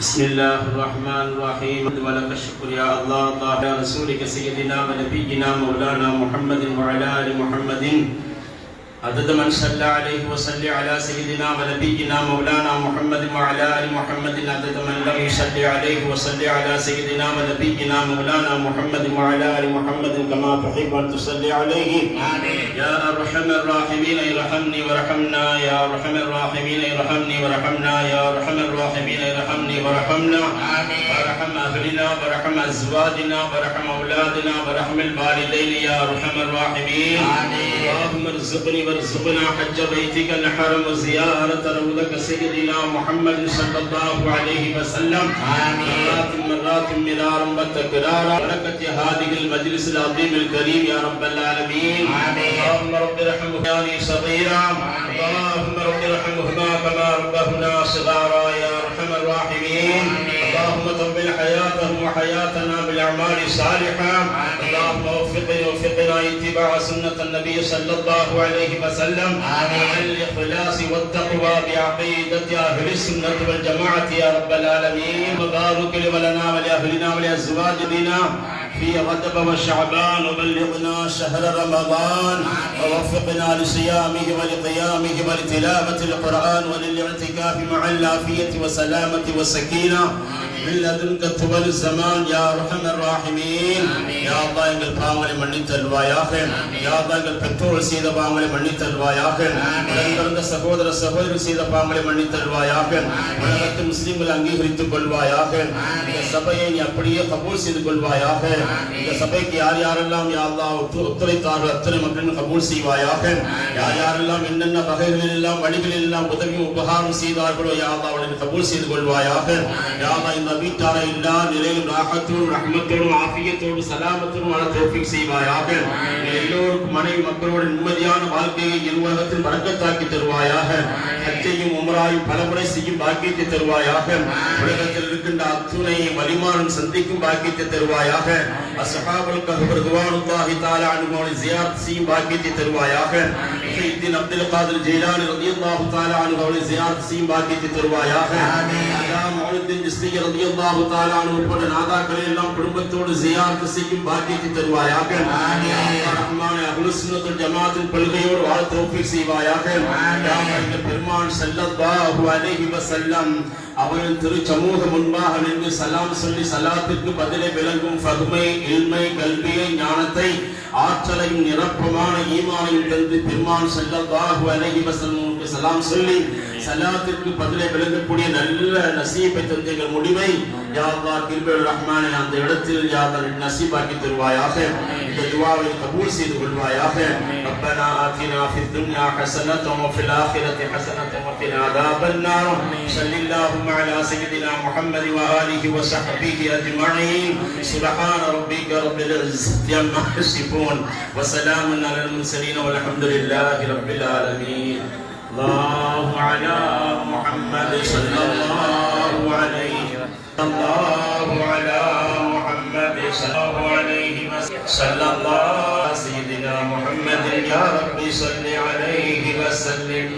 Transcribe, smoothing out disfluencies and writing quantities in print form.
بسم الله الرحمن الرحيم ولك الشكر يا الله على رسولك سيدنا ونبينا مولانا محمد وعلى آل محمد عدد من صلى عليه وسلم على سيدنا ونبينا مولانا محمد وعلى آل محمد عدد من لم يصلي عليه وسلم على سيدنا ونبينا مولانا محمد وعلى آل محمد كما تحب أن تصلي عليه آمين. يا أرحم الراحمين ارحمني وارحمنا يا أرحم الراحمين ارحمني وارحمنا يا أرحم الراحمين ارحمني وارحمنا آمين. وارحم أهلنا وارحم أزواجنا وارحم أولادنا وارحم الوالدين يا أرحم الراحمين آمين. اللهم ارزقني وارزقنا حج بيتك الحرم وزيارة روضك سيدنا محمد صلى الله عليه وسلم آمين. مرات مرارا وتكرارا بركة هذه المجلس العظيم الكريم يا رب العالمين آمين. اللهم رب ارحمهما صغيرا اللهم رب ارحمهما كما ربونا صغارا يا أرحم الراحمين. اللهم طول حياتهم وحياتنا بالأعمال الصالحة. اللهم وفقنا اتباع سنة النبي صلى الله عليه وسلم مع الإخلاص والتقوى بعقيدة أهل السنة والجماعة يا رب العالمين. وبارك لنا ولأهلنا ولأزواجنا في رجب وشعبان وبلغنا شهر رمضان ووفقنا لصيامه ولقيامه ولتلاوة القرآن وللاعتكاف مع العافية والسلامة والسكينة من لدنك طول الزمان يا أرحم الراحمين. يا الله எங்கள் பாவங்களை மன்னித்து அருள்வாயாக. யா அல்லாஹ் எங்கள் பெற்றோர் செய்த பாவங்களை மன்னித்து அருள்வாயாக. உலகிலிருந்த சகோதர சகோதரர் செய்த பாவங்களை மன்னித்து அருள்வாயாக. உலகத்து முஸ்லிம்களை அங்கீகரித்துக் கொள்வாயாக. இந்த சபையை நீ அப்படியே கபூல் செய்து கொள்வாயாக. இந்த சபைக்கு யார் யாரெல்லாம் யா அல்லாஹ் ஒத்துழைத்தார்கள் அத்தனை மக்களும் கபூல் செய்வாயாக. யார் யாரெல்லாம் என்னென்ன வகைகளில் எல்லாம் வழிகளில் எல்லாம் உதவி உபகாரம் செய்தார்களோ யா அல்லாஹ் அவர்களை கபூல் செய்து கொள்வாயாக. யா அல்லாஹ் இந்த வீட்டாரை எல்லா நிலையிலும் ராஹத்தோடும் ரஹ்மத்தோடும் ஆஃபியத்தோடும் சலாமத்தோடும் வாழ தௌஃபீக் செய்வாயாக. எல்லோருக்கும் மனைவி மக்களோடு நிம்மதியான வாழ்க்கையை இருவகத்தில் பரக்கத்தாக்கி தருவாயாக. ஹஜ்ஜையும் உம்ராவையும் பலமுறை செய்யும் பாக்கியத்தை தருவாயாக. உலகத்தில் இருக்கின்ற அத்துணை வலிமானும் சந்திக்கும் பாக்கியத்தை தருவாயாக. அஸ்ஹாபுல் கஹ்ஃப் ரிதுவானுல்லாஹி தஆலா அன்ஹும் ஜியாரத் செய்யும் பாக்கியத்தை தருவாயாக. முஹித்தீன் அப்துல் காதிர் ஜீலானி ரலியல்லாஹு தஆலா அன்ஹு ஜியாரத் செய்யும் பாக்கியத்தை தருவாயாக. அலா மௌலிதீன் ஜிஸ்தி ரலியல்லாஹு தஆலா அன்ஹு போன்ற நாதாக்களை எல்லாம் குடும்பத்தோடு ஜியாரத் செய்யும் பாக்கியத்தை தருவாயாக. ரஹ்மான் அஹ்லுஸ் சுன்னத் வல் ஜமாஅத்தின் கொள்கையோடு வாழ தௌஃபீக் செய்வாயாக. பெருமான் ஸல்லல்லாஹு அலைஹி வஸல்லம் அவர்கள் திரு சமூக முன்பாக நின்று சலாம் சொல்லி சலாத்திற்கு பதிலை விளங்கும் ஃபஹ்மை இல்மை கல்வியை ஞானத்தை ஆற்றலையும் நிரப்பமான ஈமானையும் தந்து பெருமான் ஸல்லல்லாஹு அலைஹி வஸல்லம் சலாம் சொல்லி சலாத்திற்கு பதிலை விளங்கக்கூடிய நல்ல நசீபை தந்து எங்கள் முடிவை யா அல்லாஹ் கிருபையுல் ரஹ்மானே அந்த இடத்தில் யா அல்லாஹ் நசீபாக்கி தருவாயாக. இந்த துஆவை கபூல் செய்து கொள்வாயாக. ரப்பனா ஆதினா ஃபித் துன்யா ஹஸனத்தன் வ ஃபில் ஆখিরাতি ஹஸனத்தன் வ கினா அஸாபன் நார். ஸல்லல்லாஹு அலா சய்யிதினா முஹம்மதி வ ஆலிஹி வ ஸஹ்பிஹி அஜ்மஈன். சுப்ஹான ரப்பிக ரப்பில் இஸ்ஸத்தி அம்மா யஸிஃபூன் வ ஸலாமுன் அலல் முர்ஸலீன் வல்ஹம்துலில்லாஹி ரப்பில் ஆலமீன். اللهم على محمد صلى الله عليه الله على محمد صلى الله عليه صلى الله سيدنا محمد يا رب صل عليه وسلم.